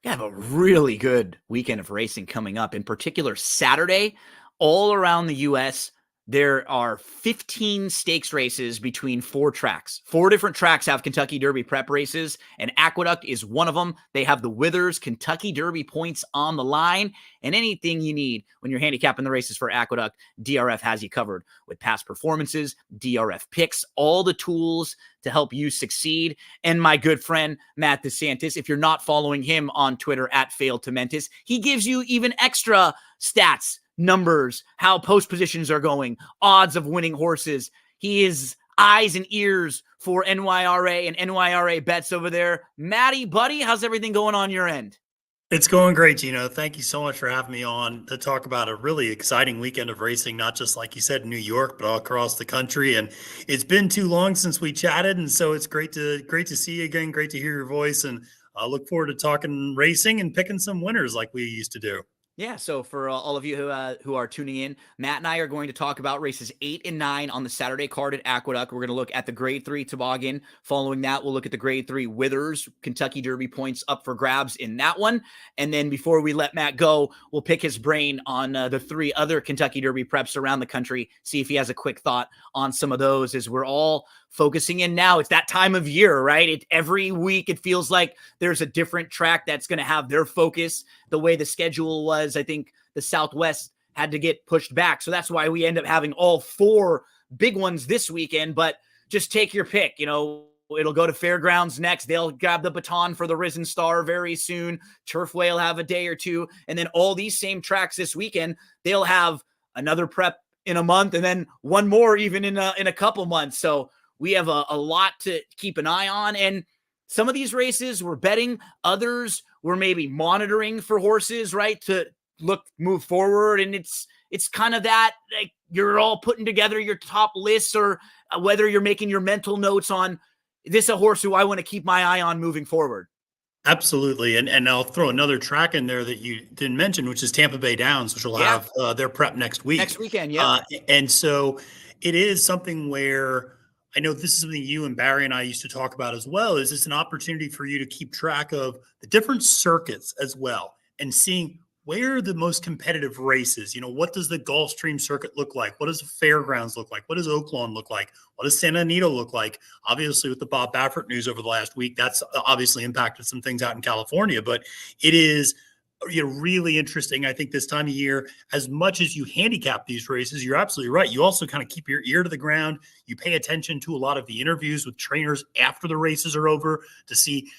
I have a really good weekend of racing coming up. In particular, Saturday, all around the U.S., there are 15 stakes races between four tracks. Four different tracks have Kentucky Derby prep races, and Aqueduct is one of them. They have the Withers Kentucky Derby points on the line, and anything you need when you're handicapping the races for Aqueduct, DRF has you covered with past performances, DRF picks, all the tools to help you succeed. And my good friend, Matt DeSantis, if you're not following him on Twitter at FailedToMentis, he gives you even extra stats, numbers, how post positions are going, odds of winning horses. He is eyes and ears for NYRA and NYRA bets over there. Matty, buddy, how's everything going on your end? It's going great, Gino. Thank you so much for having me on to talk about a really exciting weekend of racing, not just like you said, in New York, but all across the country. And it's been too long since we chatted, and so it's great to see you again. Great to hear your voice, and I look forward to talking racing and picking some winners like we used to do. Yeah, so for all of you who are tuning in, Matt and I are going to talk about races 8 and 9 on the Saturday card at Aqueduct. We're going to look at the Grade 3 Toboggan. Following that, we'll look at the Grade 3 Withers, Kentucky Derby points up for grabs in that one. And then before we let Matt go, we'll pick his brain on the 3 other Kentucky Derby preps around the country, see if he has a quick thought on some of those as we're all focusing in now. It's that time of year, right? Every week it feels like there's a different track that's going to have their focus. The way the schedule was, I think the Southwest had to get pushed back. So that's why we end up having all 4 big ones this weekend. But just take your pick. It'll go to Fairgrounds next. They'll grab the baton for the Risen Star very soon. Turfway will have a day or two. And then all these same tracks this weekend, they'll have another prep in a month and then one more even in a couple months. So we have a lot to keep an eye on. And some of these races we're betting, others we're maybe monitoring for horses, right, to move forward. And it's kind of that, like, you're all putting together your top lists, or whether you're making your mental notes on, this a horse who I want to keep my eye on moving forward. Absolutely. And I'll throw another track in there that you didn't mention, which is Tampa Bay Downs, which will have their prep next week. Next weekend, yeah. And so it is something where I know this is something you and Barry and I used to talk about as well. Is it's an opportunity for you to keep track of the different circuits as well and seeing where are the most competitive races. What does the Gulfstream circuit look like? What does the Fairgrounds look like? What does Oaklawn look like? What does Santa Anita look like? Obviously, with the Bob Baffert news over the last week, that's obviously impacted some things out in California, but it is really interesting. I think this time of year, as much as you handicap these races, you're absolutely right. You also kind of keep your ear to the ground. You pay attention to a lot of the interviews with trainers after the races are over to see,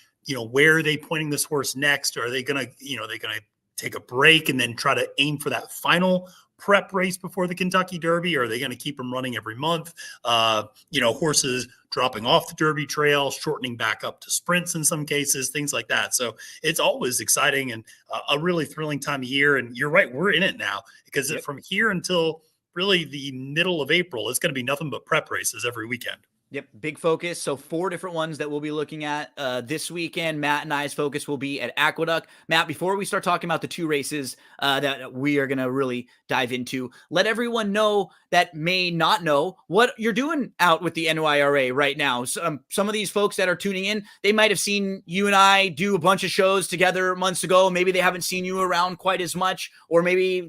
where are they pointing this horse next? Or are they going to take a break and then try to aim for that final prep race before the Kentucky Derby? Or are they going to keep them running every month? Horses dropping off the Derby trail, shortening back up to sprints in some cases, things like that. So it's always exciting and a really thrilling time of year. And you're right, we're in it now because from here until really the middle of April, it's going to be nothing but prep races every weekend. Yep, big focus. So 4 different ones that we'll be looking at this weekend. Matt and I's focus will be at Aqueduct. Matt, before we start talking about the 2 races that we are going to really dive into, let everyone know that may not know what you're doing out with the NYRA right now. Some of these folks that are tuning in, they might have seen you and I do a bunch of shows together months ago. Maybe they haven't seen you around quite as much, or maybe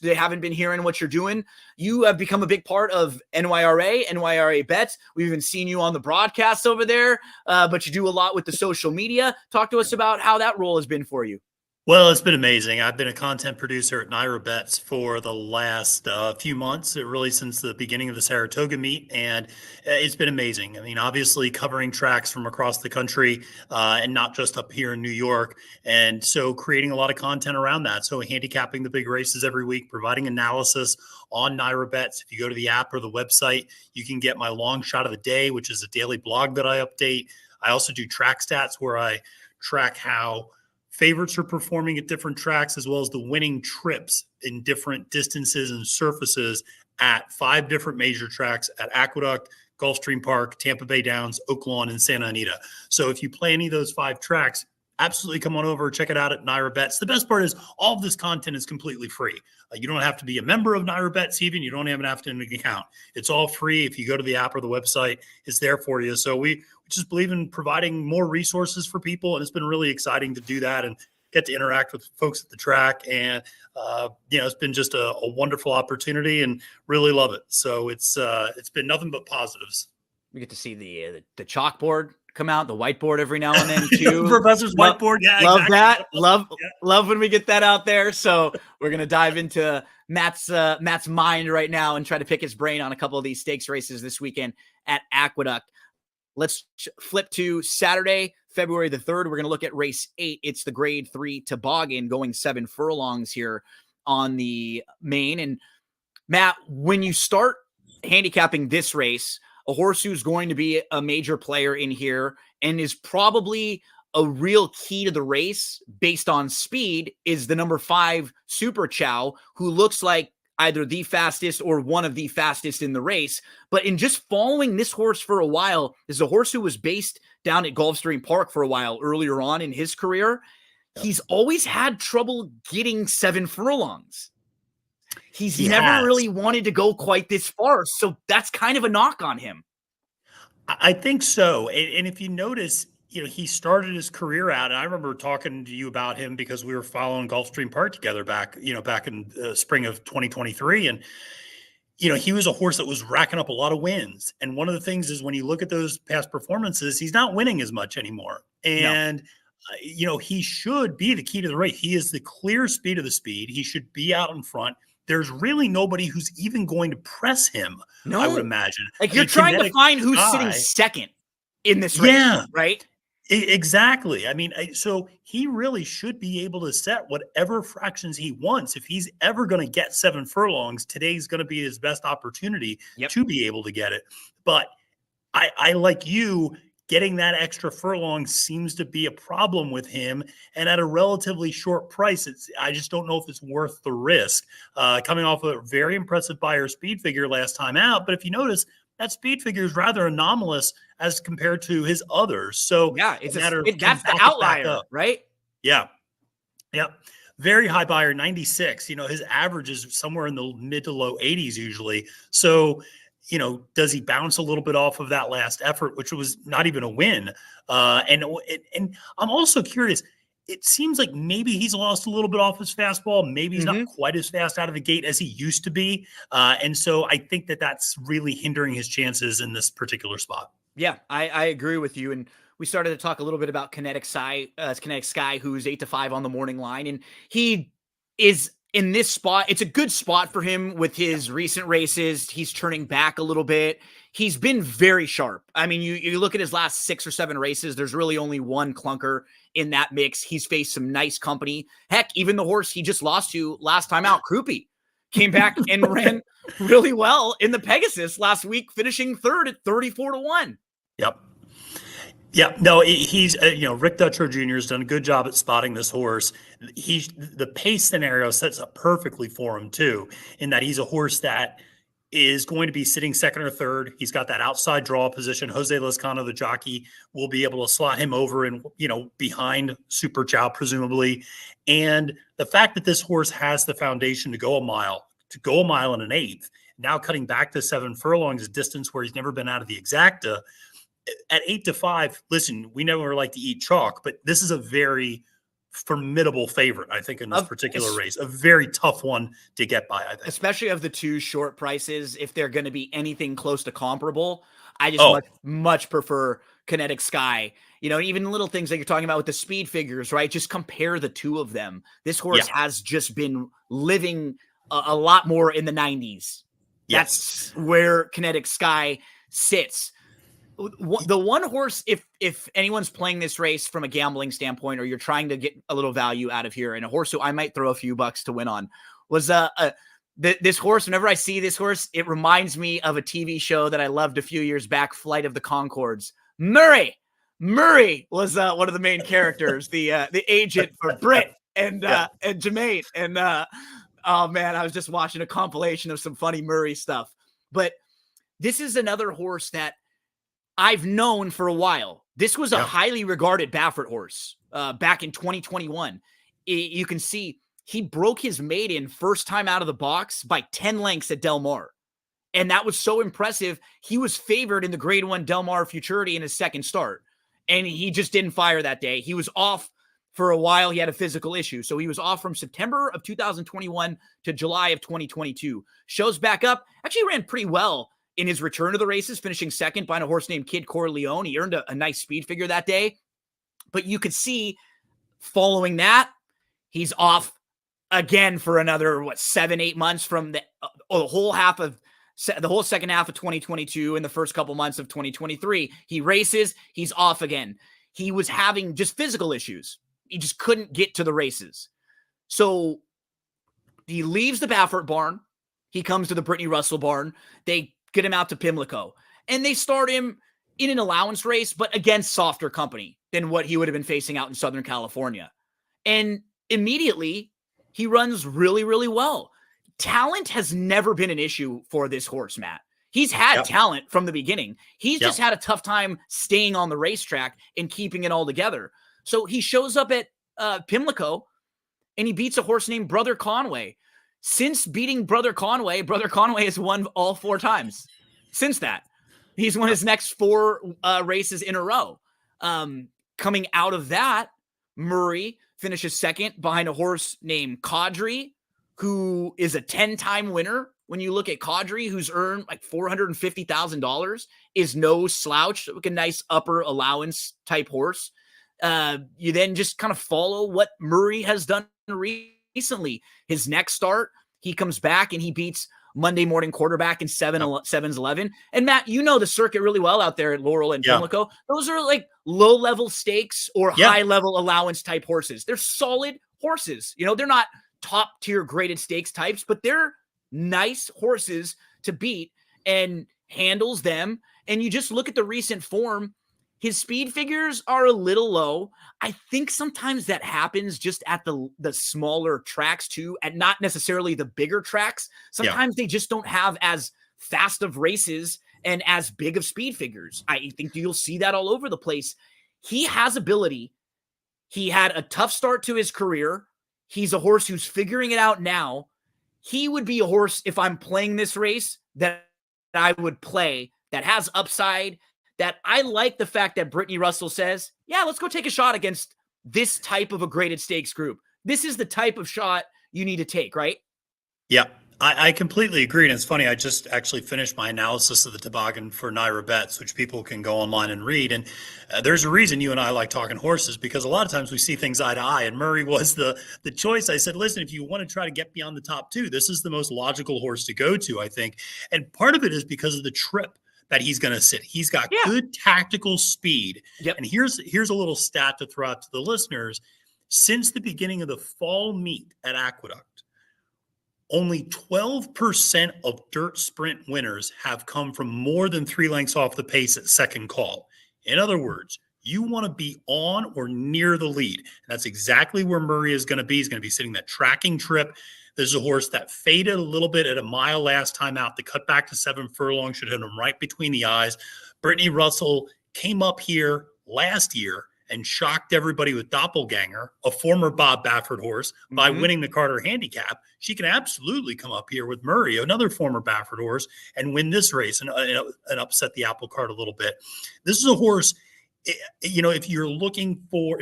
they haven't been hearing what you're doing. You have become a big part of NYRA bets. We've even seen you on the broadcast over there, but you do a lot with the social media. Talk to us about how that role has been for you. Well, it's been amazing. I've been a content producer at NYRA Bets for the last few months, really since the beginning of the Saratoga meet, and it's been amazing. I mean, obviously covering tracks from across the country and not just up here in New York, and so creating a lot of content around that. So handicapping the big races every week, providing analysis on NYRA Bets. If you go to the app or the website, you can get my long shot of the day, which is a daily blog that I update. I also do track stats where I track how favorites are performing at different tracks, as well as the winning trips in different distances and surfaces at 5 different major tracks at Aqueduct, Gulfstream Park, Tampa Bay Downs, Oaklawn, and Santa Anita. So if you play any of those 5 tracks, absolutely come on over, check it out at Naira Bets. The best part is all of this content is completely free. You don't have to be a member of Naira Bets even. You don't even have to have an account. It's all free. If you go to the app or the website, it's there for you. So we just believe in providing more resources for people, and it's been really exciting to do that and get to interact with folks at the track. And it's been just a wonderful opportunity, and really love it. So it's been nothing but positives. We get to see the chalkboard come out, the whiteboard every now and then too. Professor's whiteboard. Yeah, love exactly. that. Love when we get that out there. So we're gonna dive into Matt's mind right now and try to pick his brain on a couple of these stakes races this weekend at Aqueduct. Let's flip to Saturday, February the 3rd. We're gonna look at race 8. It's the grade 3 toboggan going 7 furlongs here on the main. And Matt, when you start handicapping this race, a horse who's going to be a major player in here and is probably a real key to the race based on speed is the number 5 Super Chow, who looks like either the fastest or one of the fastest in the race. But in just following this horse for a while, is a horse who was based down at Gulfstream Park for a while earlier on in his career. He's always had trouble getting 7 furlongs. He's never really wanted to go quite this far. So that's kind of a knock on him. I think so. And if you notice, he started his career out, and I remember talking to you about him because we were following Gulfstream Park together back in the spring of 2023. And, he was a horse that was racking up a lot of wins. And one of the things is when you look at those past performances, he's not winning as much anymore. And, he should be the key to the race. He is the clear speed of the speed. He should be out in front. There's really nobody who's even going to press him, I would imagine. Like you're trying to find who's sitting second in this race, right? Exactly. I mean, so he really should be able to set whatever fractions he wants. If he's ever going to get 7 furlongs, today's going to be his best opportunity to be able to get it. But I like you, getting that extra furlong seems to be a problem with him, and at a relatively short price, I just don't know if it's worth the risk. Coming off a very impressive Beyer speed figure last time out, but if you notice, that speed figure is rather anomalous as compared to his others. So yeah, that's the outlier, right? Yeah, very high Beyer, 96. His average is somewhere in the mid to low 80s usually. So does he bounce a little bit off of that last effort, which was not even a win? And I'm also curious. It seems like maybe he's lost a little bit off his fastball. Maybe he's not quite as fast out of the gate as he used to be. And so I think that's really hindering his chances in this particular spot. Yeah, I agree with you. And we started to talk a little bit about Kinetic Sky, who's 8-5 on the morning line. And he is in this spot. It's a good spot for him with his recent races. He's turning back a little bit. He's been very sharp. I mean, you look at his last 6 or 7 races, there's really only one clunker in that mix. He's faced some nice company. Heck, even the horse he just lost to last time out, Krupe, came back and ran really well in the Pegasus last week, finishing 3rd at 34-1. Yep. Yeah, no, he's, Rick Dutcher Jr. has done a good job at spotting this horse. The pace scenario sets up perfectly for him too, in that he's a horse that is going to be sitting 2nd or 3rd. He's got that outside draw position. Jose Lezcano, the jockey, will be able to slot him over and, behind Super Chow, presumably. And the fact that this horse has the foundation to go a mile and an eighth, now cutting back to 7 furlongs, a distance where he's never been out of the exacta. At 8-5, listen, we never like to eat chalk, but this is a very formidable favorite, I think, in this particular race. A very tough one to get by, I think. Especially of the 2 short prices, if they're going to be anything close to comparable, I just much prefer Kinetic Sky. Even little things that you're talking about with the speed figures, right? Just compare the 2 of them. This horse has just been living a lot more in the 90s. Yes. That's where Kinetic Sky sits. The one horse, if anyone's playing this race from a gambling standpoint, or you're trying to get a little value out of here, and a horse who I might throw a few bucks to win on, was this horse. Whenever I see this horse, it reminds me of a TV show that I loved a few years back, Flight of the Conchords. Murray was one of the main characters, the agent for Britt and Jermaine. And oh man, I was just watching a compilation of some funny Murray stuff. But this is another horse that I've known for a while This was a Yeah. highly regarded Baffert horse back in 2021. You can see he broke his maiden first time out of the box by 10 lengths at Del Mar. And that was so impressive. He was favored in the Grade 1 Del Mar Futurity in his second start. And he just didn't fire that day. He was off for a while. He had a physical issue. So he was off from September of 2021 to July of 2022. Shows back up. Actually ran pretty well in his return to the races, finishing second behind a horse named Kid Corleone. He earned a nice speed figure that day. But you could see following that, he's off again for another, 7-8 months from the whole second half of 2022 and the first couple months of 2023. He races, he's off again. He was having just physical issues. He just couldn't get to the races. So he leaves the Baffert barn. He comes to the Brittany Russell barn. They get him out to Pimlico. And they start him in an allowance race, but against softer company than what he would have been facing out in Southern California. And immediately, he runs really, really well. Talent has never been an issue for this horse, Matt. He's had talent from the beginning. He's just had a tough time staying on the racetrack and keeping it all together. So he shows up at Pimlico, and he beats a horse named Brother Conway. Since beating Brother Conway has won all 4 times. Since that, he's won his next 4 races in a row. Coming out of that, Murray finishes second behind a horse named Caudry, who is a 10-time winner. When you look at Caudry, who's earned like $450,000, is no slouch, like a nice upper allowance type horse. You then just kind of follow what Murray has done recently. His next start, he comes back and he beats Monday Morning Quarterback in 7's11. And Matt, you know the circuit really well out there at Laurel and Pimlico. Those are like low-level stakes or high-level allowance type horses. They're solid horses. You know, they're not top-tier graded stakes types, but they're nice horses to beat, and handles them. And you just look at the recent form. His speed figures are a little low. I think sometimes that happens just at the smaller tracks too, and not necessarily the bigger tracks. Sometimes they just don't have as fast of races and as big of speed figures. I think you'll see that all over the place. He has ability. He had a tough start to his career. He's a horse who's figuring it out now. He would be a horse, if I'm playing this race, that I would play, that has upside, that I like the fact that Brittany Russell says, yeah, let's go take a shot against this type of a graded stakes group. This is the type of shot you need to take, right? Yeah, I completely agree. And it's funny, I just actually finished my analysis of the toboggan for Naira Bets, which people can go online and read. And there's a reason you and I like talking horses, because a lot of times we see things eye to eye. And Murray was the choice. I said, listen, if you want to try to get beyond the top 2, this is the most logical horse to go to, I think. And part of it is because of the trip that he's going to sit. He's got good tactical speed. And here's a little stat to throw out to the listeners. Since the beginning of the fall meet at Aqueduct, only 12% of dirt sprint winners have come from more than 3 lengths off the pace at second call. In other words, you want to be on or near the lead. And that's exactly where Murray is going to be. He's going to be sitting that tracking trip. This is a horse that faded a little bit at a mile last time out. The cut back to 7 furlongs should hit him right between the eyes. Brittany Russell came up here last year and shocked everybody with Doppelganger, a former Bob Baffert horse, by winning the Carter Handicap. She can absolutely come up here with Murray, another former Baffert horse, and win this race and upset the apple cart a little bit. This is a horse, you know, if you're looking for,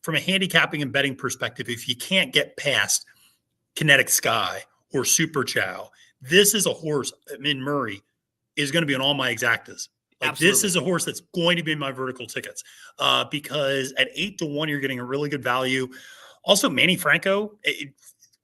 from a handicapping and betting perspective, if you can't get past Kinetic Sky or Super Chow, this is a horse, Murray, is going to be on all my exactas. Like, this is a horse that's going to be in my vertical tickets because at 8-1, you're getting a really good value. Also, Manny Franco, it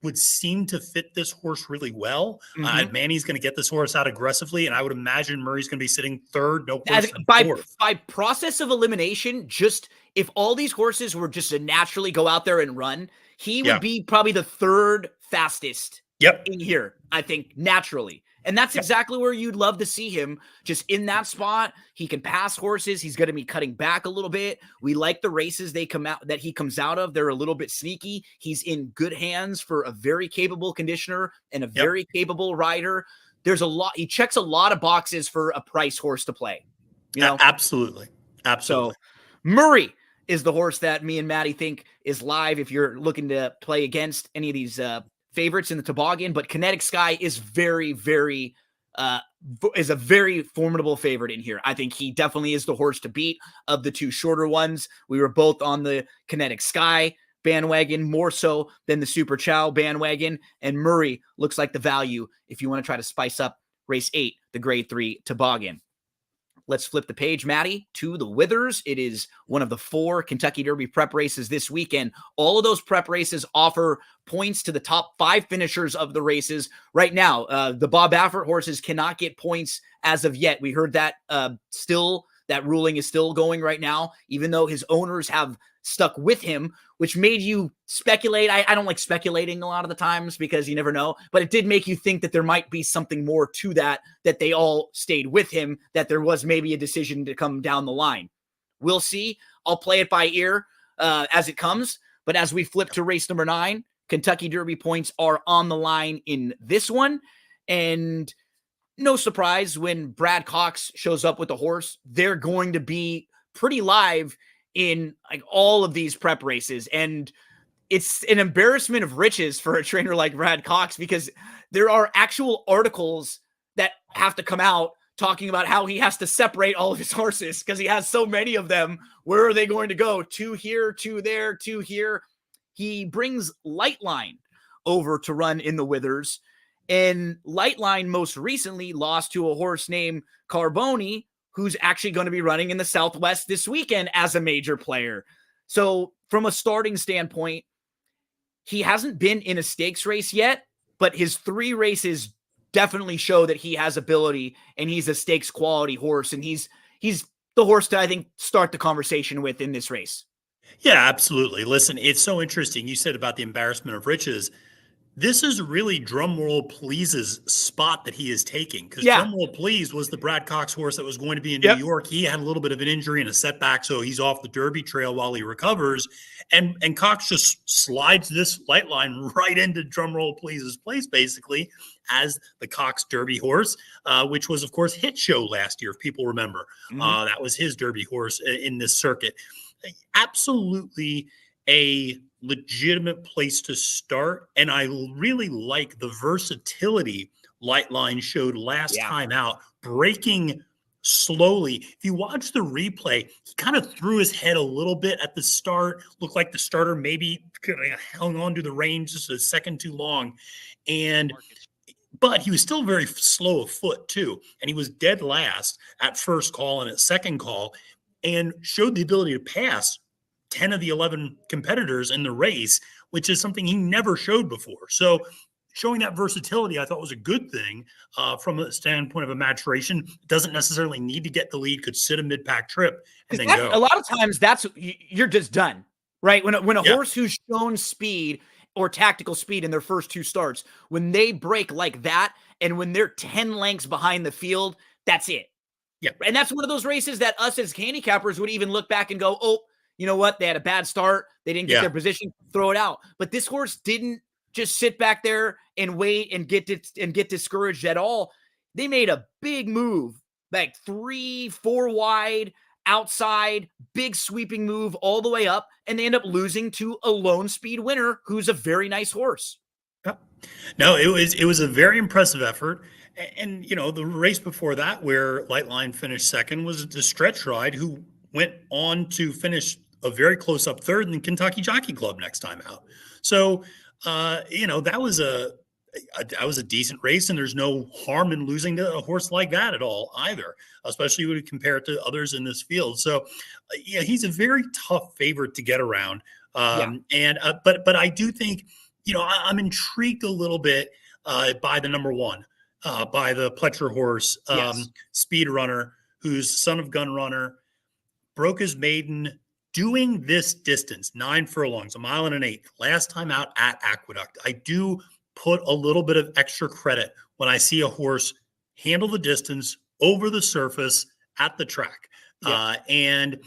would seem to fit this horse really well. Manny's going to get this horse out aggressively, and I would imagine Murray's going to be sitting third, no worse than fourth. By process of elimination, just if all these horses were just to naturally go out there and run, he would be probably the third fastest in here, I think, naturally. And that's exactly where you'd love to see him, just in that spot. He can pass horses. He's going to be cutting back a little bit. We like the races that he comes out of. They're a little bit sneaky. He's in good hands for a very capable conditioner and a very capable rider. There's a lot. He checks a lot of boxes for a price horse to play. You know? Absolutely. Absolutely. So Murray is the horse that me and Maddie think is live if you're looking to play against any of these favorites in the toboggan. But Kinetic Sky is very, very is a very formidable favorite in here. I think he definitely is the horse to beat of the two shorter ones. We were both on the Kinetic Sky bandwagon more so than the Super Chow bandwagon, and Murray looks like the value if you want to try to spice up race 8, the grade 3 toboggan. Let's flip the page, Maddie, to the Withers. It is one of the 4 Kentucky Derby prep races this weekend. All of those prep races offer points to the top 5 finishers of the races. Right now, the Bob Baffert horses cannot get points as of yet. We heard that that ruling is still going right now, even though his owners have stuck with him, which made you speculate. I don't like speculating a lot of the times because you never know, but it did make you think that there might be something more to that they all stayed with him, that there was maybe a decision to come down the line. We'll see. I'll play it by ear as it comes. But as we flip to race number 9, Kentucky Derby points are on the line in this one. And no surprise when Brad Cox shows up with the horse, they're going to be pretty live in like all of these prep races. And it's an embarrassment of riches for a trainer like Brad Cox because there are actual articles that have to come out talking about how he has to separate all of his horses because he has so many of them. Where are they going to go? 2 here, 2 there, 2 here. He brings Lightline over to run in the Withers. And Lightline most recently lost to a horse named Carboni, who's actually going to be running in the Southwest this weekend as a major player. So from a starting standpoint, he hasn't been in a stakes race yet, but his 3 races definitely show that he has ability and he's a stakes quality horse. And he's the horse to, I think, start the conversation with in this race. Yeah, absolutely. Listen, it's so interesting. You said about the embarrassment of riches. This is really Drumroll Please's spot that he is taking because Drumroll Please was the Brad Cox horse that was going to be in New York. He had a little bit of an injury and a setback, so he's off the Derby trail while he recovers. And Cox just slides this Lightline right into Drumroll Please's place, basically, as the Cox Derby horse, which was, of course, Hit Show last year, if people remember. That was his Derby horse in this circuit. Absolutely a legitimate place to start. And I really like the versatility Lightline showed last time out, breaking slowly. If you watch the replay, he kind of threw his head a little bit at the start, looked like the starter maybe hung on to the reins just a second too long. But he was still very slow of foot too. And he was dead last at first call and at second call and showed the ability to pass 10 of the 11 competitors in the race, which is something he never showed before. So showing that versatility, I thought was a good thing from a standpoint of a maturation. Doesn't necessarily need to get the lead, could sit a mid-pack trip and then go. A lot of times you're just done, right? When a horse who's shown speed or tactical speed in their first 2 starts, when they break like that and when they're 10 lengths behind the field, that's it. Yeah. And that's one of those races that us as handicappers would even look back and go, oh, you know what? They had a bad start. They didn't get their position, throw it out. But this horse didn't just sit back there and wait and get discouraged at all. They made a big move, like 3-4 wide, outside, big sweeping move all the way up, and they end up losing to a lone speed winner who's a very nice horse. No, it was a very impressive effort. And, the race before that where Lightline finished second was the Stretch Ride, who went on to finish a very close up third in the Kentucky Jockey Club next time out. So, that was a decent race, and there's no harm in losing to a horse like that at all either, especially when you compare it to others in this field. So, he's a very tough favorite to get around. But I do think, I'm intrigued a little bit by the number 1, by the Pletcher horse, Speed Runner, who's son of Gun Runner, broke his maiden doing this distance, 9 furlongs, 1.8 miles, last time out at Aqueduct. I do put a little bit of extra credit when I see a horse handle the distance over the surface at the track. And,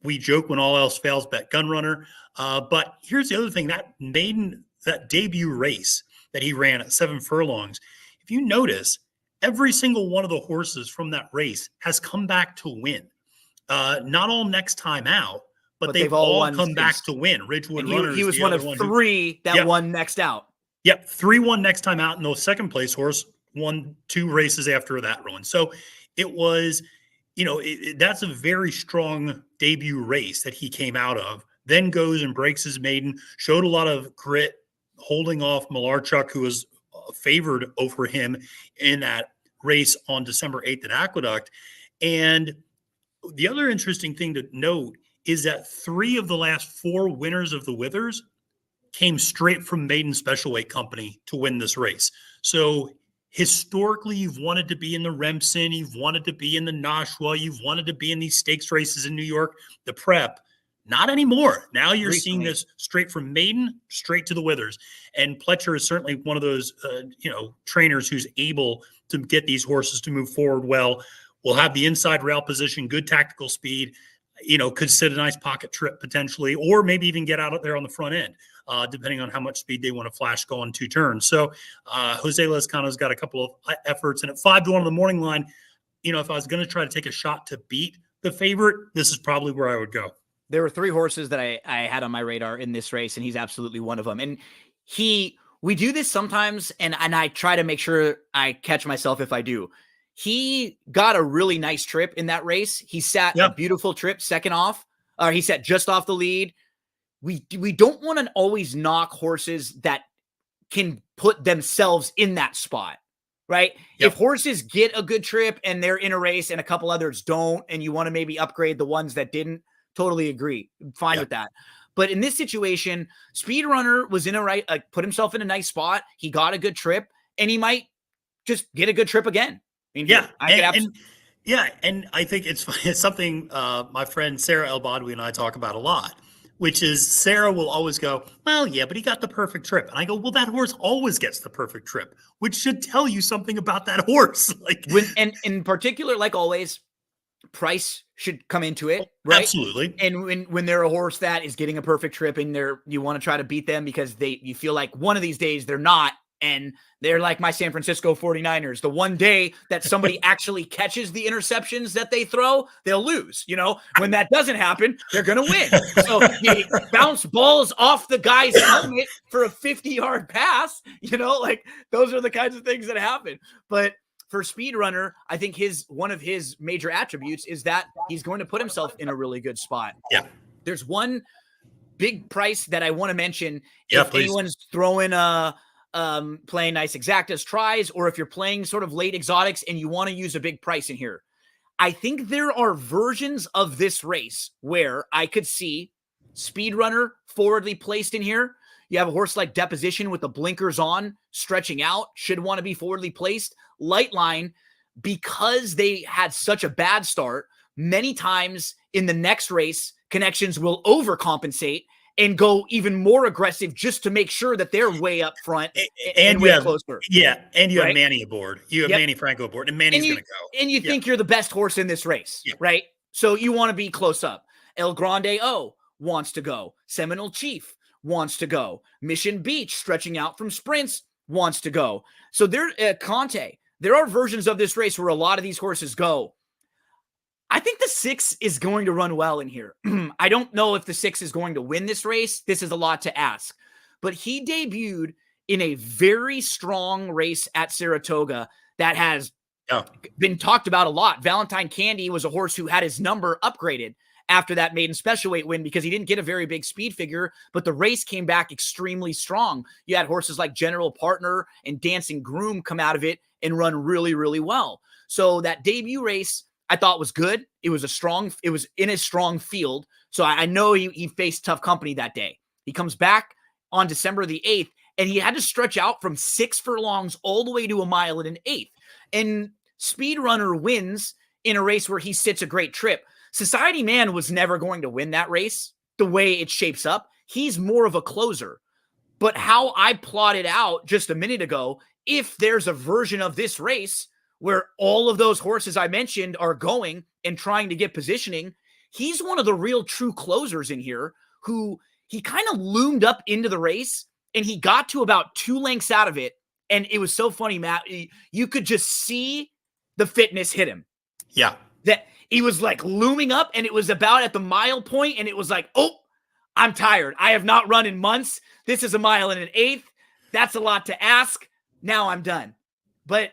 we joke when all else fails, bet Gun Runner. But here's the other thing, that debut race that he ran at 7 furlongs, if you notice, every single one of the horses from that race has come back to win. Not all next time out, but But they've they've all all won come back since. to win. Ridgewood And he Runners, was the one other of one who, 3 that yep, won next out. yep, 3-1 next time out, and the second place horse won 2 races after that run. So it was, that's a very strong debut race that he came out of. Then goes and breaks his maiden, showed a lot of grit, holding off Malarchuk, who was favored over him in that race on December 8th at Aqueduct. And the other interesting thing to note is that 3 of the last 4 winners of the Withers came straight from Maiden Special Weight Company to win this race. So historically, you've wanted to be in the Remsen, you've wanted to be in the Nashua, you've wanted to be in these stakes races in New York, the Prep. Not anymore. Now you're seeing Recently. this straight from Maiden, straight to the Withers. And Pletcher is certainly one of those, trainers who's able to get these horses to move forward well. Will have the inside rail position, good tactical speed, could sit a nice pocket trip potentially, or maybe even get out there on the front end, depending on how much speed they want to flash go on 2 turns. So Jose Lezcano's got a couple of efforts. And at 5-1 on the morning line, if I was going to try to take a shot to beat the favorite, this is probably where I would go. There were 3 horses that I had on my radar in this race, and he's absolutely one of them. And we do this sometimes, and I try to make sure I catch myself if I do. He got a really nice trip in that race. He sat a beautiful trip second off, or he sat just off the lead. We don't want to always knock horses that can put themselves in that spot, right? Yep. If horses get a good trip and they're in a race and a couple others don't, and you want to maybe upgrade the ones that didn't, totally agree. Fine with that. But in this situation, Speedrunner was in put himself in a nice spot. He got a good trip, and he might just get a good trip again. I mean, and I think it's something my friend Sarah El Badwi and I talk about a lot, which is Sarah will always go, well, yeah, but he got the perfect trip. And I go, well, that horse always gets the perfect trip, which should tell you something about that horse. And in particular, like always, price should come into it, right? Absolutely. And when they're a horse that is getting a perfect trip and you want to try to beat them because you feel like one of these days they're not, and they're like my San Francisco 49ers. The one day that somebody actually catches the interceptions that they throw, they'll lose. When that doesn't happen, they're going to win. So you bounce balls off the guy's helmet for a 50-yard pass, those are the kinds of things that happen. But for Speedrunner, I think one of his major attributes is that he's going to put himself in a really good spot. Yeah. There's one big price that I want to mention. Yeah, if please. Anyone's throwing playing nice exactas tries, or if you're playing sort of late exotics and you want to use a big price in here, I think there are versions of this race where I could see Speedrunner forwardly placed in here. You have a horse like Deposition with the blinkers on, stretching out, should want to be forwardly placed. Lightline, because they had such a bad start, many times in the next race, Connections will overcompensate and go even more aggressive just to make sure that they're way up front and way closer. Yeah, and you have Manny aboard. You have Manny Franco aboard, and Manny's going to go. And you think you're the best horse in this race, right? So you want to be close up. El Grande O wants to go. Seminole Chief wants to go. Mission Beach, stretching out from sprints, wants to go. So Conte, there are versions of this race where a lot of these horses go. I think the 6 is going to run well in here. I don't know if the 6 is going to win this race. This is a lot to ask. But he debuted in a very strong race at Saratoga that has been talked about a lot. Valentine Candy was a horse who had his number upgraded after that maiden special weight win because he didn't get a very big speed figure, but the race came back extremely strong. You had horses like General Partner and Dancing Groom come out of it and run really, really well. So that debut race I thought was good. It was in a strong field. So I know he faced tough company that day. He comes back on December the 8th, and he had to stretch out from 6 furlongs all the way to a mile and an eighth. And Speedrunner wins in a race where he sits a great trip. Society Man was never going to win that race the way it shapes up. He's more of a closer. But how I plotted out just a minute ago, if there's a version of this race where all of those horses I mentioned are going and trying to get positioning, he's one of the real true closers in here who he kind of loomed up into the race and he got to about 2 lengths out of it. And it was so funny, Matt. You could just see the fitness hit him. Yeah. that he was like looming up, and it was about at the mile point, and it was like, oh, I'm tired. I have not run in months. This is a mile and an eighth. That's a lot to ask. Now I'm done. But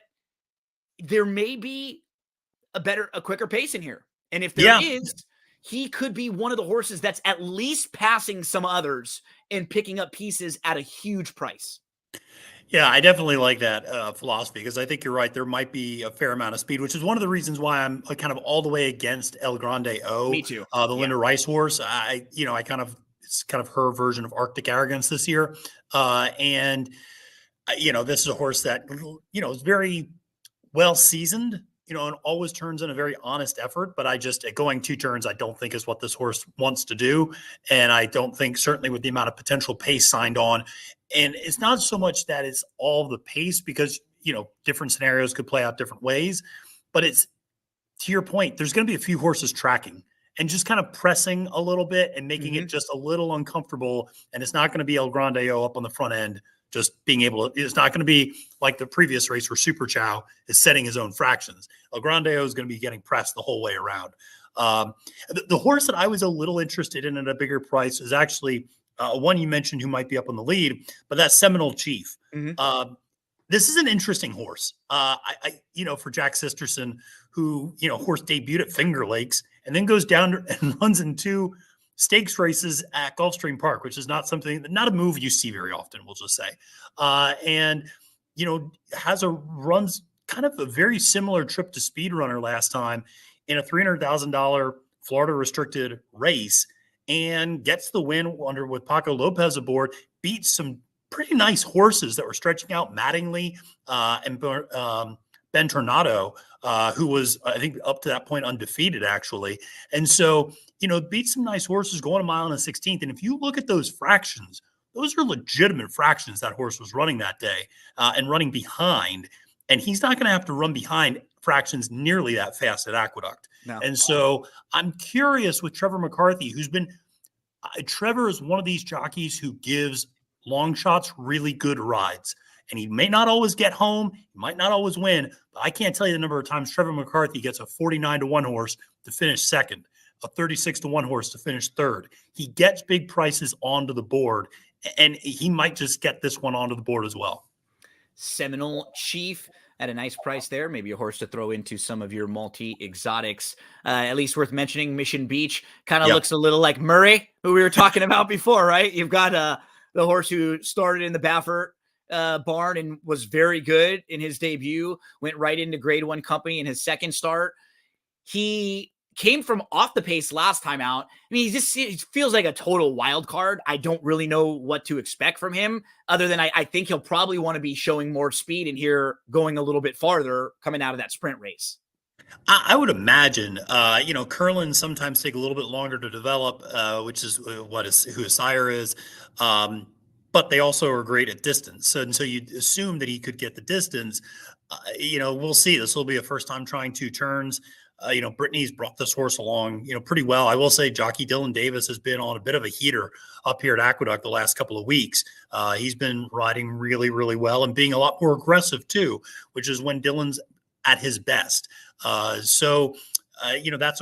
there may be a quicker pace in here. And if there is, he could be one of the horses that's at least passing some others and picking up pieces at a huge price. Yeah, I definitely like that philosophy, because I think you're right. There might be a fair amount of speed, which is one of the reasons why I'm kind of all the way against El Grande O. Me too. The Linda Rice horse. It's kind of her version of Arctic Arrogance this year. And this is a horse that, is very well seasoned, and always turns in a very honest effort. But at going 2 turns, I don't think is what this horse wants to do. And I don't think, certainly with the amount of potential pace signed on, and it's not so much that it's all the pace, because, different scenarios could play out different ways. But it's, to your point, there's going to be a few horses tracking and just kind of pressing a little bit and making it just a little uncomfortable. And it's not going to be El Grande O up on the front end, just being able to, it's not going to be like the previous race where Super Chow is setting his own fractions. El Grande O is going to be getting pressed the whole way around. The horse that I was a little interested in at a bigger price is actually one you mentioned who might be up on the lead, but that's Seminole Chief. This is an interesting horse. For Jack Sisterson, who, horse debuted at Finger Lakes and then goes down and runs in 2 stakes races at Gulfstream Park, which is not a move you see very often, we'll just say. And runs kind of a very similar trip to Speedrunner last time in a $300,000 Florida restricted race, and gets the win with Paco Lopez aboard, beats some pretty nice horses that were stretching out, Mattingly and Ben Tornado, who was, I think, up to that point undefeated, actually. And so, beat some nice horses going a mile and a 16th. And if you look at those fractions, those are legitimate fractions that horse was running that day and running behind. And he's not going to have to run behind fractions nearly that fast at Aqueduct. No. And so I'm curious with Trevor McCarthy, Trevor is one of these jockeys who gives long shots really good rides. And he may not always get home, he might not always win, but I can't tell you the number of times Trevor McCarthy gets a 49-1 horse to finish second, a 36-1 horse to finish third. He gets big prices onto the board, and he might just get this one onto the board as well. Seminole Chief at a nice price there. Maybe a horse to throw into some of your multi-exotics. At least worth mentioning, Mission Beach kind of looks a little like Murray, who we were talking about before, right? You've got the horse who started in the Baffert barn and was very good in his debut, went right into Grade 1 company in his second start. He came from off the pace last time out. I mean, he feels like a total wild card. I don't really know what to expect from him, other than I think he'll probably want to be showing more speed in here, going a little bit farther coming out of that sprint race. I would imagine, Curlins sometimes take a little bit longer to develop, which is who his sire is. But they also are great at distance. And so you'd assume that he could get the distance. We'll see. This will be a first time trying 2 turns. Brittany's brought this horse along, pretty well. I will say jockey Dylan Davis has been on a bit of a heater up here at Aqueduct the last couple of weeks. He's been riding really, really well and being a lot more aggressive too, which is when Dylan's at his best. That's a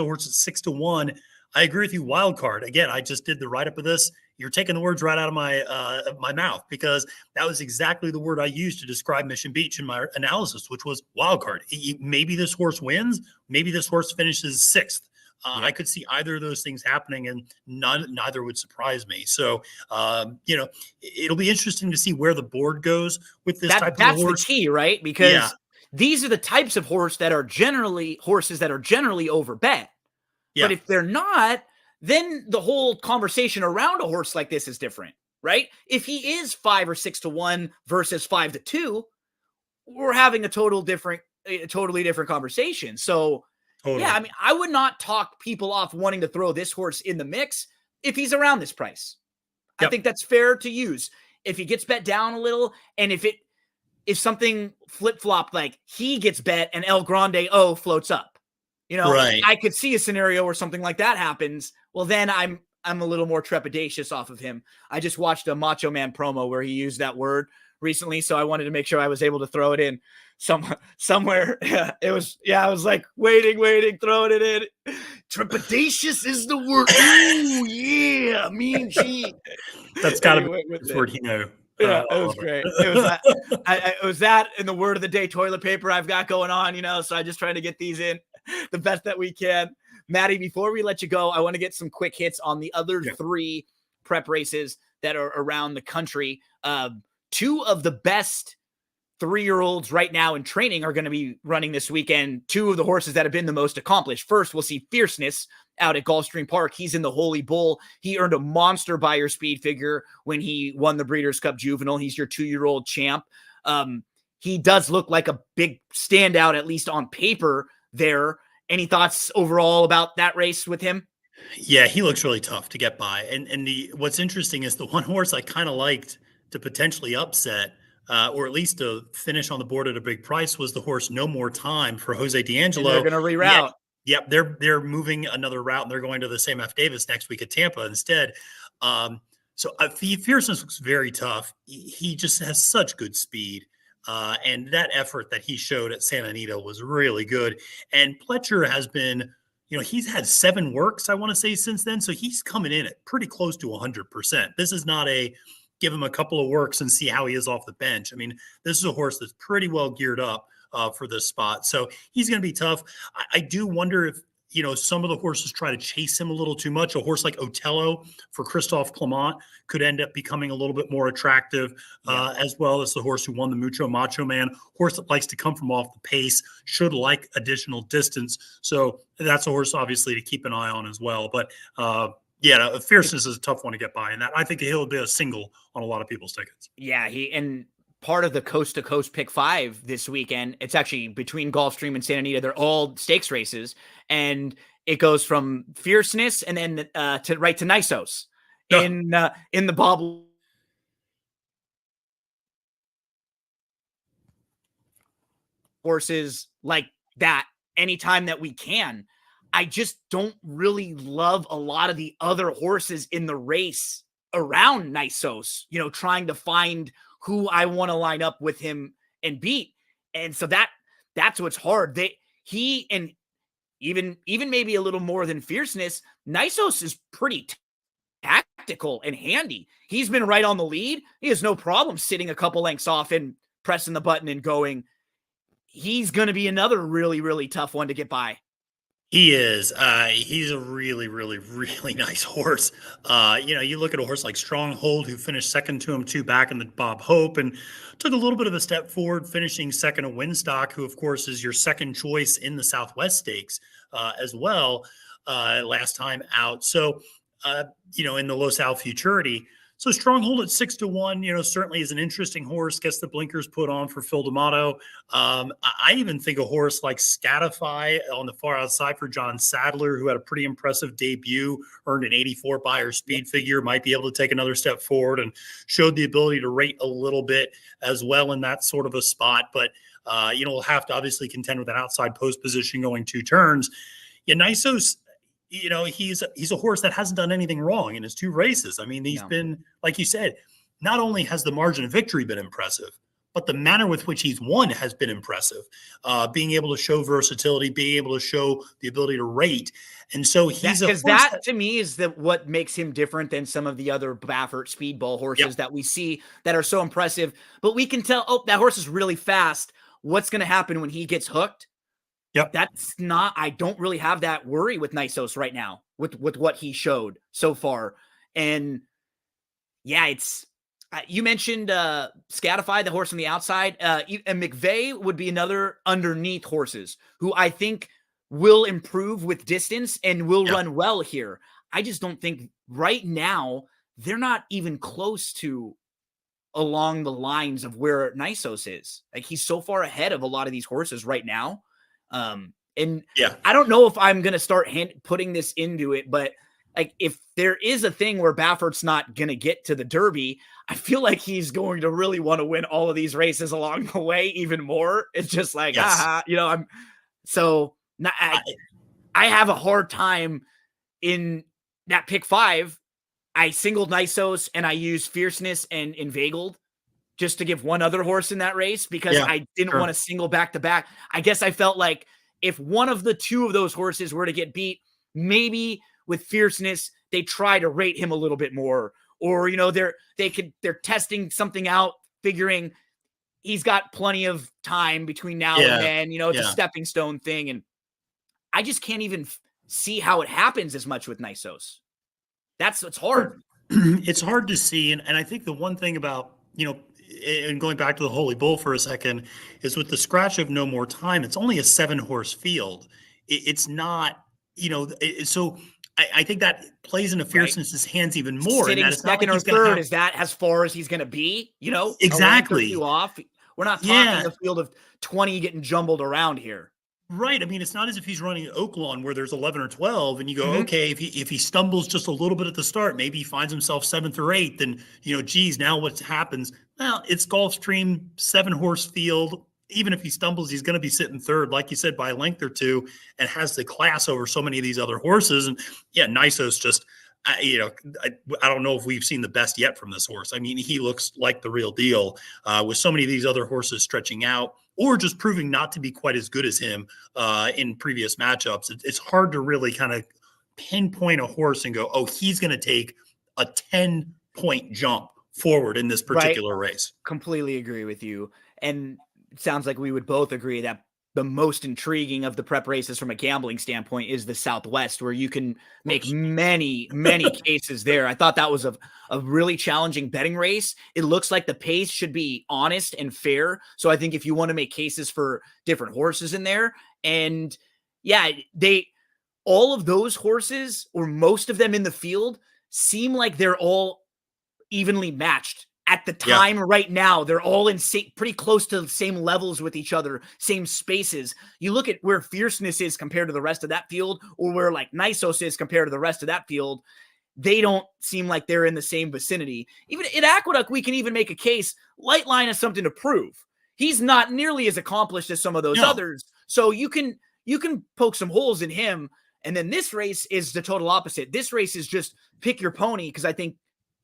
horse at 6-1. I agree with you. Wild card. Again, I just did the write-up of this. You're taking the words right out of my mouth, because that was exactly the word I used to describe Mission Beach in my analysis, which was wild card. Maybe this horse wins. Maybe this horse finishes 6th. I could see either of those things happening, and neither would surprise me. So, it'll be interesting to see where the board goes with this type of horse. That's the key, right? Because these are the types of horses that are generally overbet. Yeah. But if they're not, then the whole conversation around a horse like this is different, right? If he is 5 or 6-1 versus 5-2, we're having a totally different conversation. So, yeah, I mean, I would not talk people off wanting to throw this horse in the mix if he's around this price. Yep. I think that's fair to use. If he gets bet down a little, and if something flip-flopped, like he gets bet and El Grande O floats up. Right. I could see a scenario where something like that happens. Well, then I'm a little more trepidatious off of him. I just watched a Macho Man promo where he used that word recently, so I wanted to make sure I was able to throw it in somewhere. Yeah, I was like waiting, throwing it in. Trepidatious is the word. Ooh, yeah, Mean Gene. That's got And to he be went the with first it. word you know. Yeah, it I was love great. It was that. it. It was that and the word of the day, toilet paper. I've got going on, so I just trying to get these in the best that we can. Maddie, before we let you go, I want to get some quick hits on the other Yeah. 3 prep races that are around the country. 2 of the best 3-year-olds right now in training are going to be running this weekend. 2 of the horses that have been the most accomplished. First, we'll see Fierceness out at Gulfstream Park. He's in the Holy Bull. He earned a monster Beyer speed figure when he won the Breeders' Cup Juvenile. He's your 2-year-old champ. He does look like a big standout, at least on paper there. Any thoughts overall about that race with him? Yeah, he looks really tough to get by. And what's interesting is the one horse I kind of liked to potentially upset, or at least to finish on the board at a big price, was the horse No More Time for Jose And they're D'Angelo. going to Yeah, reroute. yep, they're moving another route and they're going to the same F Davis next week at Tampa instead. So Fierceness looks very tough. He just has such good speed. And that effort that he showed at Santa Anita was really good. And Pletcher has been, he's had 7 works, I want to say, since then. So he's coming in at pretty close to 100%. This is not a give him a couple of works and see how he is off the bench. I mean, this is a horse that's pretty well geared up for this spot. So he's going to be tough. I do wonder if, some of the horses try to chase him a little too much. A horse like Otello for Christophe Clement could end up becoming a little bit more attractive, as well as the horse who won the Mucho Macho Man. Horse that likes to come from off the pace, should like additional distance. So that's a horse, obviously, to keep an eye on as well. But Fierceness is a tough one to get by, and that I think he'll be a single on a lot of people's tickets. Yeah, and part of the coast to coast pick 5 this weekend. It's actually between Gulfstream and Santa Anita. They're all stakes races, and it goes from Fierceness and then to Nisos in the Bob horses like that anytime that we can. I just don't really love a lot of the other horses in the race around Nisos, trying to find who I want to line up with him and beat. And so that's what's hard. He and even maybe a little more than Fierceness, Nisos is pretty tactical and handy. He's been right on the lead. He has no problem sitting a couple lengths off and pressing the button and going. He's going to be another really, really tough one to get by. He is. He's a really, really, really nice horse. You look at a horse like Stronghold, who finished second to him 2 back in the Bob Hope, and took a little bit of a step forward, finishing second to Winstock, who, of course, is your second choice in the Southwest Stakes as well last time out. So, in the Los Al Futurity. So Stronghold at 6-1, certainly is an interesting horse. Gets the blinkers put on for Phil D'Amato. I even think a horse like Scatify on the far outside for John Sadler, who had a pretty impressive debut, earned an 84 Beyer speed figure, might be able to take another step forward and showed the ability to rate a little bit as well in that sort of a spot. But, we'll have to obviously contend with an outside post position going 2 turns. Yeah, Nisos, he's a horse that hasn't done anything wrong in his 2 races. I mean, he's been, like you said, not only has the margin of victory been impressive, but the manner with which he's won has been impressive. Being able to show versatility, being able to show the ability to rate. And so he's because that to me is what makes him different than some of the other Baffert speedball horses that we see that are so impressive. But we can tell, that horse is really fast. What's going to happen when he gets hooked? Yep. I don't really have that worry with Nisos right now with what he showed so far. And yeah, it's, you mentioned Scatify, the horse on the outside. And McVeigh would be another underneath horses who I think will improve with distance and will run well here. I just don't think right now they're not even close to along the lines of where Nisos is. Like, he's so far ahead of a lot of these horses right now. And I don't know if I'm going to start putting this into it, but like, if there is a thing where Baffert's not going to get to the Derby, I feel like he's going to really want to win all of these races along the way even more. It's just like, I have a hard time in that pick 5. I singled Nisos and I used Fierceness and Inveigled just to give one other horse in that race because Yeah, I didn't sure. want to single back to back. I guess I felt like if one of the two of those horses were to get beat, maybe with Fierceness, they try to rate him a little bit more, or, you know, they're testing something out, figuring he's got plenty of time between now and Yeah, then, you know, it's a yeah. stepping stone thing. And I just can't even see how it happens as much with Nisos. It's hard. It's hard to see. And I think the one thing about, and going back to the Holy Bull for a second, is with the scratch of no more time, it's only a 7-horse field. It's not, so I think that plays into Fierceness's hands even more. And Sitting that it's not second like or he's going to third, have is that as far as he's going to be? You know, a length or exactly. two off. We're not Yeah. talking a field of 20 getting jumbled around here. Right. I mean, it's not as if he's running Oaklawn where there's 11 or 12 and you go, Mhm. okay, if he stumbles just a little bit at the start, maybe he finds himself 7th or 8th, and, geez, now what happens? Well, it's Gulfstream, 7-horse field. Even if he stumbles, he's going to be sitting third, like you said, by a length or two, and has the class over so many of these other horses. And yeah, Nisos just, I don't know if we've seen the best yet from this horse. I mean, he looks like the real deal with so many of these other horses stretching out or just proving not to be quite as good as him in previous matchups. It's hard to really kind of pinpoint a horse and go, oh, he's going to take a 10-point jump forward in this particular race. Completely agree with you. And it sounds like we would both agree that the most intriguing of the prep races from a gambling standpoint is the Southwest, where you can make many, many cases there. I thought that was a really challenging betting race. It looks like the pace should be honest and fair. So I think if you want to make cases for different horses in there, and yeah, all of those horses, or most of them in the field, seem like they're all evenly matched. At the time right now, they're all in pretty close to the same levels with each other, same spaces. You look at where Fierceness is compared to the rest of that field, or where like Nisos is compared to the rest of that field, they don't seem like they're in the same vicinity. Even in Aqueduct, we can even make a case. Lightline has something to prove. He's not nearly as accomplished as some of those others. So you can poke some holes in him. And then this race is the total opposite. This race is just pick your pony, because I think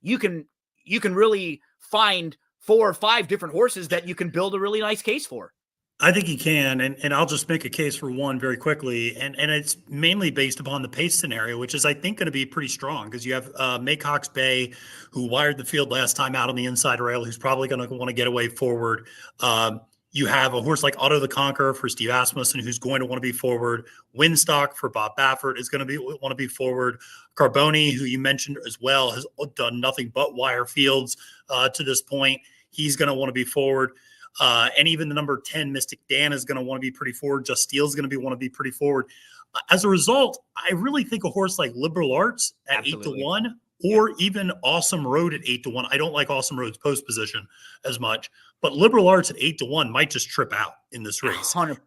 you can really find 4 or 5 different horses that you can build a really nice case for. I think you can, and I'll just make a case for one very quickly, and it's mainly based upon the pace scenario, which is, I think, going to be pretty strong, because you have Maycox Bay, who wired the field last time out on the inside rail, who's probably going to want to get away forward. You have a horse like Otto the Conqueror for Steve Asmussen, who's going to want to be forward. Winstock for Bob Baffert is going to want to be forward. Carboni, who you mentioned as well, has done nothing but wire fields to this point. He's going to want to be forward. And even the number 10, Mystic Dan, is going to want to be pretty forward. Just Steele's going to want to be pretty forward. As a result, I really think a horse like Liberal Arts at 8-1, or even Awesome Road at 8-1. I don't like Awesome Road's post position as much, but Liberal Arts at 8-1 might just trip out in this race. 100%.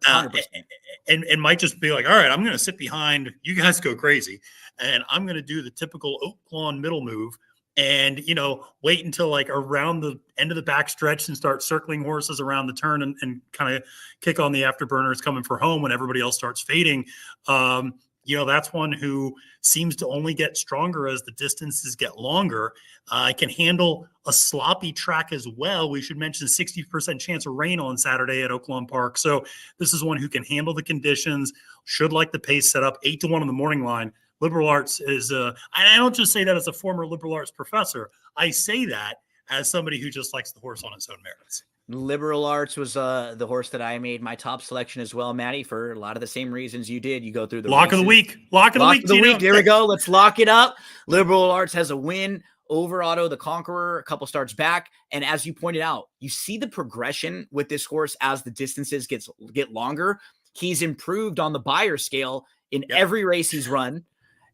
And might just be like, all right, I'm going to sit behind. You guys go crazy. And I'm going to do the typical Oaklawn middle move and, wait until like around the end of the back stretch and start circling horses around the turn and kind of kick on the afterburners coming for home when everybody else starts fading. That's one who seems to only get stronger as the distances get longer. Can handle a sloppy track as well. We should mention 60% chance of rain on Saturday at Oaklawn Park. So this is one who can handle the conditions, should like the pace set up. 8-1 on the morning line. Liberal Arts is, I don't just say that as a former liberal arts professor. I say that as somebody who just likes the horse on its own merits. Liberal Arts was the horse that I made my top selection as well, Maddie, for a lot of the same reasons you did. You go through the lock of the week. Lock of the week. There we go. Let's lock it up. Liberal Arts has a win over Otto the Conqueror a couple starts back. And as you pointed out, you see the progression with this horse as the distances get longer. He's improved on the buyer scale in every race he's run.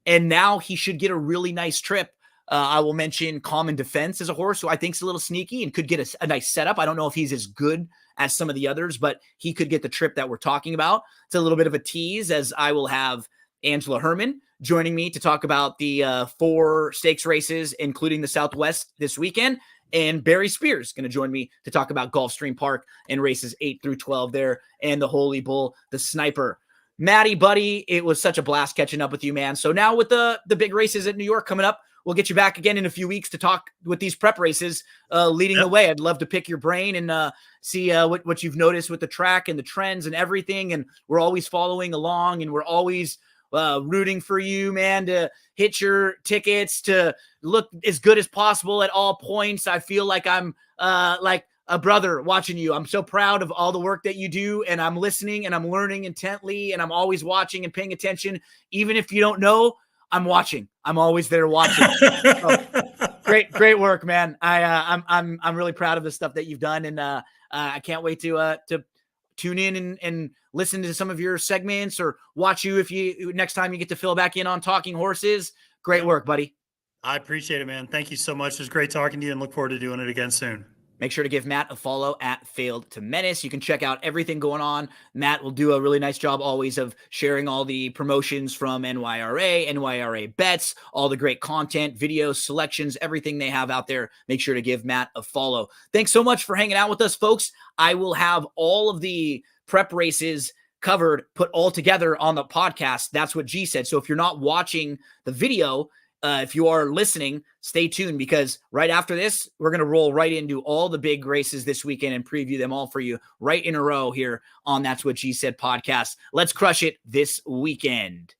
And now he should get a really nice trip. I will mention Common Defense as a horse who I think is a little sneaky and could get a nice setup. I don't know if he's as good as some of the others, but he could get the trip that we're talking about. It's a little bit of a tease, as I will have Angela Herman joining me to talk about the 4 stakes races, including the Southwest this weekend. And Barry Spears is going to join me to talk about Gulfstream Park and races 8-12 there, and the Holy Bull, the Sniper. Maddie, buddy, it was such a blast catching up with you, man. So now with the big races at New York coming up, we'll get you back again in a few weeks to talk with these prep races leading the way. I'd love to pick your brain and see what you've noticed with the track and the trends and everything. And we're always following along, and we're always rooting for you, man, to hit your tickets, to look as good as possible at all points. I feel like I'm like a brother watching you. I'm so proud of all the work that you do, and I'm listening and I'm learning intently, and I'm always watching and paying attention. Even if you don't know, I'm watching. I'm always there watching. So, great work, man. I'm really proud of the stuff that you've done, and I can't wait to tune in and listen to some of your segments or watch you if you next time you get to fill back in on Talking Horses. Great work, buddy. I appreciate it, man. Thank you so much. It was great talking to you, and look forward to doing it again soon. Make sure to give Matt a follow at Failed to Menace. You can check out everything going on. Matt will do a really nice job always of sharing all the promotions from NYRA bets, all the great content, videos, selections, everything they have out there. Make sure to give Matt a follow. Thanks so much for hanging out with us, folks. I will have all of the prep races covered, put all together on the podcast. That's what G said. So if you're not watching the video, if you are listening, stay tuned, because right after this, we're going to roll right into all the big races this weekend and preview them all for you right in a row here on That's What G Said podcast. Let's crush it this weekend.